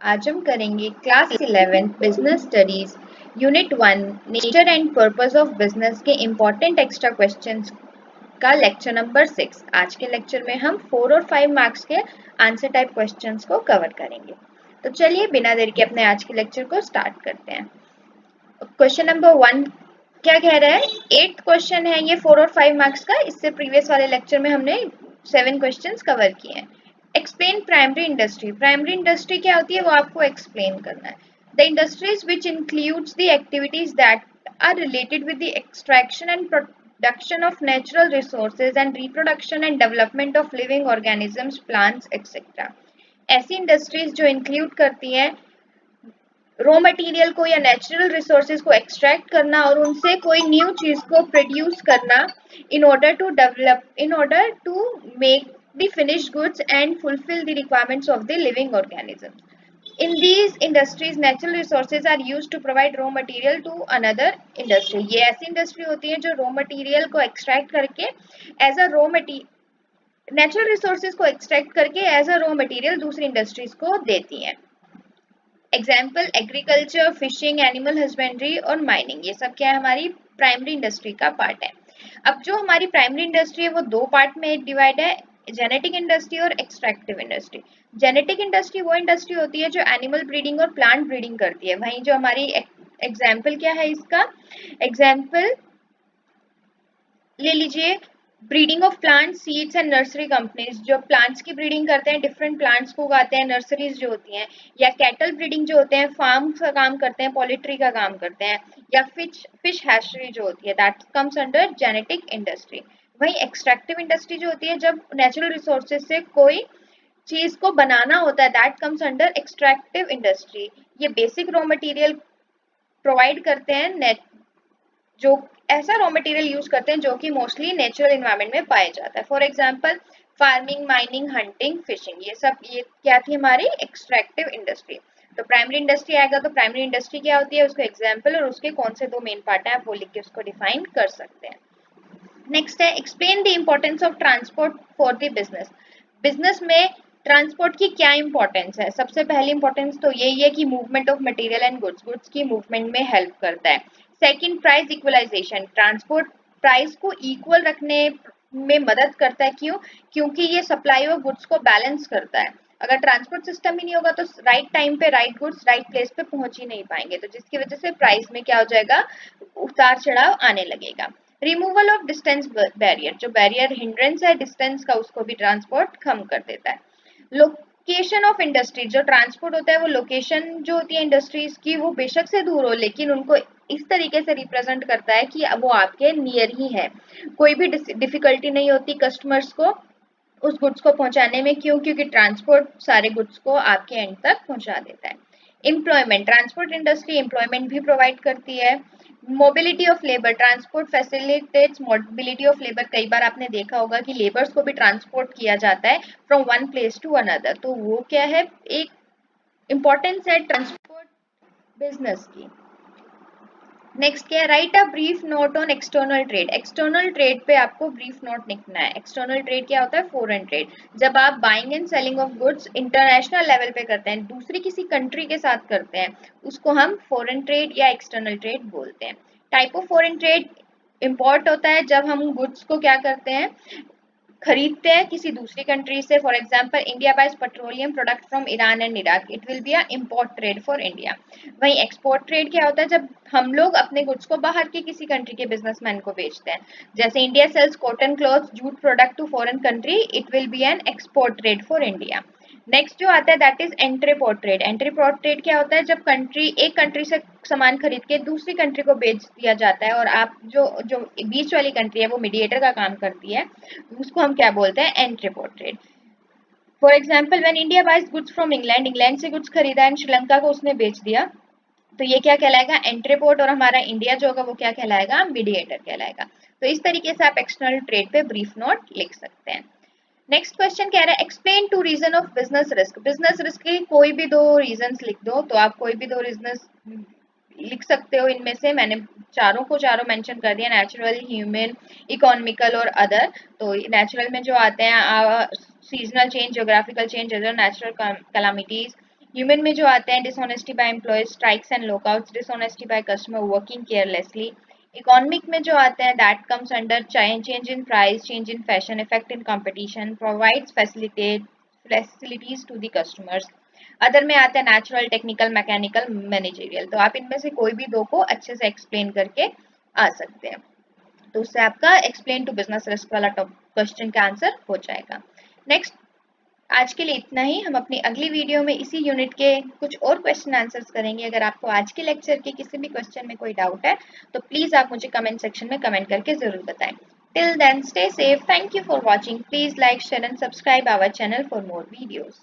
आज हम करेंगे class 11 business studies unit 1 nature and purpose of business के इम्पोर्टेंट एक्स्ट्रा क्वेश्चंस का लेक्चर नंबर 6। आज के लेक्चर में हम 4 और 5 मार्क्स के आंसर टाइप क्वेश्चंस को कवर करेंगे। तो चलिए बिना देर के अपने आज के लेक्चर को स्टार्ट करते हैं। क्वेश्चन नंबर 1 क्या कह रहा है? 8th क्वेश्चन है ये 4 और 5 मार्क्स का। इससे प्रीवियस वाले लेक्चर में हमने 7 क्वेश्चंस कवर किए हैं। Explain primary industry. Primary industry क्या होती है वो आपको एक्सप्लेन करना है। The industries which includes the activities that are related with the extraction and production of natural resources and reproduction and development of living organisms, plants etcetera. ऐसी industries जो include करती हैं रॉ मटेरियल को या natural resources को extract करना और उनसे कोई न्यू चीज को प्रोड्यूस करना in order to make the finished goods and fulfil the requirements of the living organisms. In these industries, natural resources are used to provide raw material to another industry. ये ऐसी industry होती है जो raw material को extract करके as a raw material natural resources को extract करके as a raw material दूसरी इंडस्ट्रीज को देती हैं। Example agriculture, fishing, animal husbandry और माइनिंग, ये सब क्या है? हमारी प्राइमरी इंडस्ट्री का पार्ट है। अब जो हमारी प्राइमरी इंडस्ट्री है वो दो पार्ट में डिवाइड है, जेनेटिक इंडस्ट्री और एक्सट्रैक्टिव इंडस्ट्री। जेनेटिक इंडस्ट्री वो इंडस्ट्री होती है जो एनिमल ब्रीडिंग और प्लांट ब्रीडिंग करती है। वहीं जो हमारी एग्जाम्पल क्या है इसका? एग्जाम्पल ले लीजिए breeding of plant, seeds and nursery companies जो प्लांट्स की ब्रीडिंग करते हैं, डिफरेंट प्लांट्स को उगाते हैं, नर्सरीज जो होती हैं, या कैटल ब्रीडिंग जो होते हैं, फार्म का काम करते हैं, पोल्ट्री का काम करते हैं, या फिश हैचरी जो होती है, that comes under genetic industry. वहीं एक्सट्रैक्टिव इंडस्ट्री जो होती है जब नेचुरल रिसोर्सेज से कोई चीज को बनाना होता है, that comes under extractive industry. ये बेसिक रॉ मटेरियल प्रोवाइड करते हैं जो ऐसा रॉ मटेरियल यूज करते हैं जो कि मोस्टली नेचुरल एनवायरनमेंट में पाया जाता है। For example farming, mining, hunting, fishing, ये क्या थी? हमारी एक्सट्रैक्टिव इंडस्ट्री। तो प्राइमरी इंडस्ट्री आएगा तो प्राइमरी इंडस्ट्री क्या होती है, उसको एग्जाम्पल और उसके कौन से दो मेन पार्ट है आप वो लिख के उसको डिफाइन कर सकते हैं। नेक्स्ट है explain the importance of transport for the business. Business में ट्रांसपोर्ट की क्या इंपॉर्टेंस है? सबसे पहली इंपॉर्टेंस तो यही है कि movement of material and goods की मूवमेंट में हेल्प करता है। Second, price equalisation. Transport price को इक्वल रखने में मदद करता है। क्यों? क्योंकि ये सप्लाई और गुड्स को बैलेंस करता है। अगर ट्रांसपोर्ट सिस्टम ही नहीं होगा तो राइट टाइम पे राइट गुड्स राइट प्लेस पे पहुंच ही नहीं पाएंगे, तो जिसकी वजह से प्राइस में क्या हो जाएगा? उतार चढ़ाव आने लगेगा। रिमूवल ऑफ डिस्टेंस बैरियर, जो बैरियर हिंड्रेंस है डिस्टेंस का उसको भी ट्रांसपोर्ट कम कर देता है। लोकेशन ऑफ इंडस्ट्री, जो ट्रांसपोर्ट होता है वो लोकेशन जो होती है इंडस्ट्रीज की वो बेशक से दूर हो लेकिन उनको इस तरीके से रिप्रेजेंट करता है कि वो आपके नियर ही है, कोई भी डिफिकल्टी नहीं होती कस्टमर्स को उस गुड्स को पहुंचाने में। क्यों? क्योंकि ट्रांसपोर्ट सारे गुड्स को आपके एंड तक पहुंचा देता है। एम्प्लॉयमेंट, ट्रांसपोर्ट इंडस्ट्री एम्प्लॉयमेंट भी प्रोवाइड करती है। Mobility of labour, transport facilitates mobility of labour. कई बार आपने देखा होगा कि लेबर्स को भी ट्रांसपोर्ट किया जाता है from one place to another, तो वो क्या है? एक इंपॉर्टेंस है ट्रांसपोर्ट बिजनेस की। नेक्स्ट क्या है? Right a brief note on external trade. External trade पे आपको ब्रीफ नोट लिखना है। एक्सटर्नल ट्रेड क्या होता है? Foreign trade. जब आप buying and selling of goods international level पे करते हैं, दूसरी किसी कंट्री के साथ करते हैं, उसको हम फॉरेन ट्रेड या एक्सटर्नल ट्रेड बोलते हैं। Type of foreign trade, import होता है जब हम गुड्स को क्या करते हैं? खरीदते हैं किसी दूसरी कंट्री से। For example India buys petroleum product from Iran and Iraq, it will be a import trade for India. वहीं एक्सपोर्ट ट्रेड क्या होता है? जब हम लोग अपने गुड्स को बाहर के किसी कंट्री के बिजनेसमैन को बेचते हैं, जैसे India sells cotton cloth jute product to foreign country, it will be an export trade for India. Next जो आता है that is entrepot trade. Entrepot trade क्या होता है? जब एक कंट्री से सामान खरीद के दूसरी कंट्री को बेच दिया जाता है और आप जो जो बीच वाली कंट्री है वो मीडिएटर का काम करती है, उसको हम क्या बोलते हैं? Entrepot trade. For example when India buys goods from England, England से गुड्स खरीदा एंड श्रीलंका को उसने बेच दिया, तो ये क्या कहलाएगा? एंट्रीपोर्ट। और हमारा इंडिया जो होगा वो क्या कहलाएगा? मीडिएटर कहलाएगा। तो इस तरीके से आप एक्सटर्नल ट्रेड पे ब्रीफ नोट लिख सकते हैं। नेक्स्ट क्वेश्चन कह रहा है explain to reason of business risk. Business risk के कोई भी दो रीजन लिख दो, तो आप कोई भी दो रीजन लिख सकते हो। इनमें से मैंने चारों मेंशन कर दिया, नेचुरल, ह्यूमन, इकोनॉमिकल और अदर। तो नेचुरल में जो आते हैं seasonal change, geographical change, other natural calamities, human में जो आते हैं dishonesty by employees, strikes and lockouts, dishonesty by customer, working carelessly. Economic में जो आते हैं that comes under change in price, change in fashion, effect in competition, provides facilities to the customers. Other में आता है नेचुरल, टेक्निकल, मैकेनिकल, मैनेजरियल। तो आप इनमें से कोई भी दो को अच्छे से एक्सप्लेन करके आ सकते हैं। तो उससे आपका एक्सप्लेन टू बिजनेस रिस्क वाला क्वेश्चन का आंसर हो जाएगा। नेक्स्ट, आज के लिए इतना ही। हम अपनी अगली वीडियो में इसी यूनिट के कुछ और क्वेश्चन आंसर्स करेंगे। अगर आपको आज के लेक्चर के किसी भी क्वेश्चन में कोई डाउट है तो प्लीज आप मुझे कमेंट सेक्शन में कमेंट करके जरूर बताएं। Till then stay safe, thank you for watching, please like share and subscribe our channel for more videos.